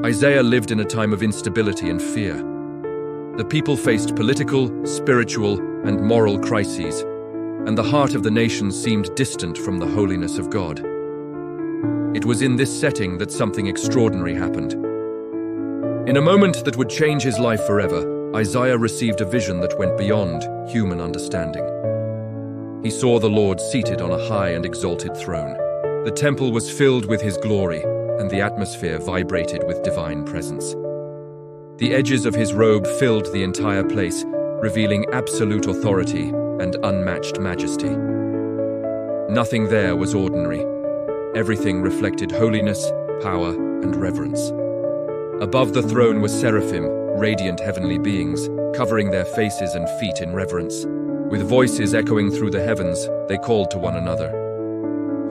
Isaiah lived in a time of instability and fear. The people faced political, spiritual, and moral crises, and the heart of the nation seemed distant from the holiness of God. It was in this setting that something extraordinary happened. In a moment that would change his life forever, Isaiah received a vision that went beyond human understanding. He saw the Lord seated on a high and exalted throne. The temple was filled with his glory, and the atmosphere vibrated with divine presence. The edges of his robe filled the entire place, revealing absolute authority and unmatched majesty. Nothing there was ordinary. Everything reflected holiness, power, and reverence. Above the throne were seraphim, radiant heavenly beings, covering their faces and feet in reverence. With voices echoing through the heavens, they called to one another,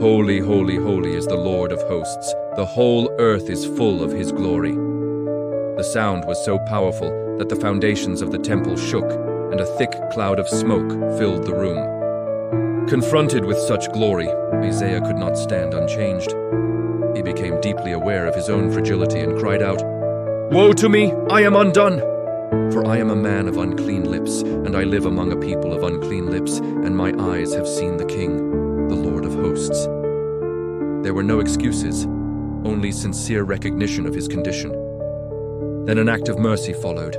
"Holy, holy, holy is the Lord of hosts. The whole earth is full of his glory." The sound was so powerful that the foundations of the temple shook, and a thick cloud of smoke filled the room. Confronted with such glory, Isaiah could not stand unchanged. He became deeply aware of his own fragility and cried out, "Woe to me! I am undone! For I am a man of unclean lips, and I live among a people of unclean lips, and my eyes have seen the King, the Lord of hosts." There were no excuses, only sincere recognition of his condition. Then an act of mercy followed.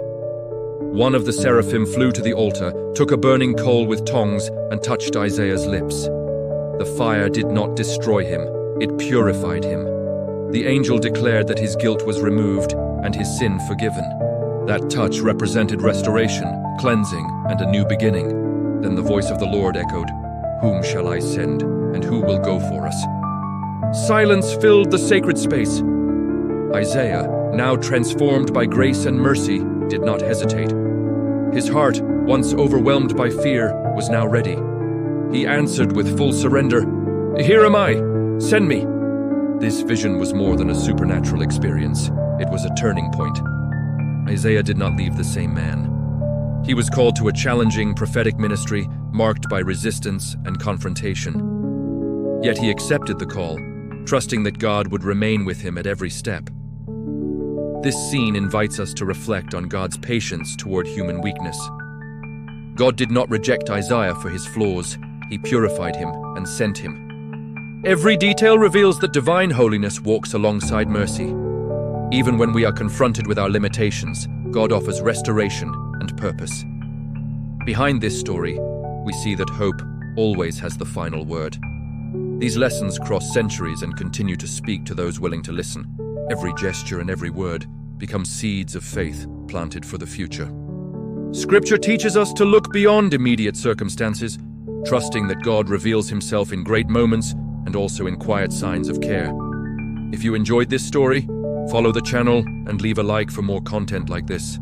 One of the seraphim flew to the altar, took a burning coal with tongs, and touched Isaiah's lips. The fire did not destroy him, it purified him. The angel declared that his guilt was removed and his sin forgiven. That touch represented restoration, cleansing, and a new beginning. Then the voice of the Lord echoed, "Whom shall I send, and who will go for us?" Silence filled the sacred space. Isaiah, now transformed by grace and mercy, did not hesitate. His heart, once overwhelmed by fear, was now ready. He answered with full surrender, "Here am I, send me." This vision was more than a supernatural experience. It was a turning point. Isaiah did not leave the same man. He was called to a challenging prophetic ministry marked by resistance and confrontation. Yet he accepted the call, trusting that God would remain with him at every step. This scene invites us to reflect on God's patience toward human weakness. God did not reject Isaiah for his flaws. He purified him and sent him. Every detail reveals that divine holiness walks alongside mercy. Even when we are confronted with our limitations, God offers restoration and purpose. Behind this story, we see that hope always has the final word. These lessons cross centuries and continue to speak to those willing to listen. Every gesture and every word become seeds of faith planted for the future. Scripture teaches us to look beyond immediate circumstances, trusting that God reveals himself in great moments and also in quiet signs of care. If you enjoyed this story, follow the channel and leave a like for more content like this.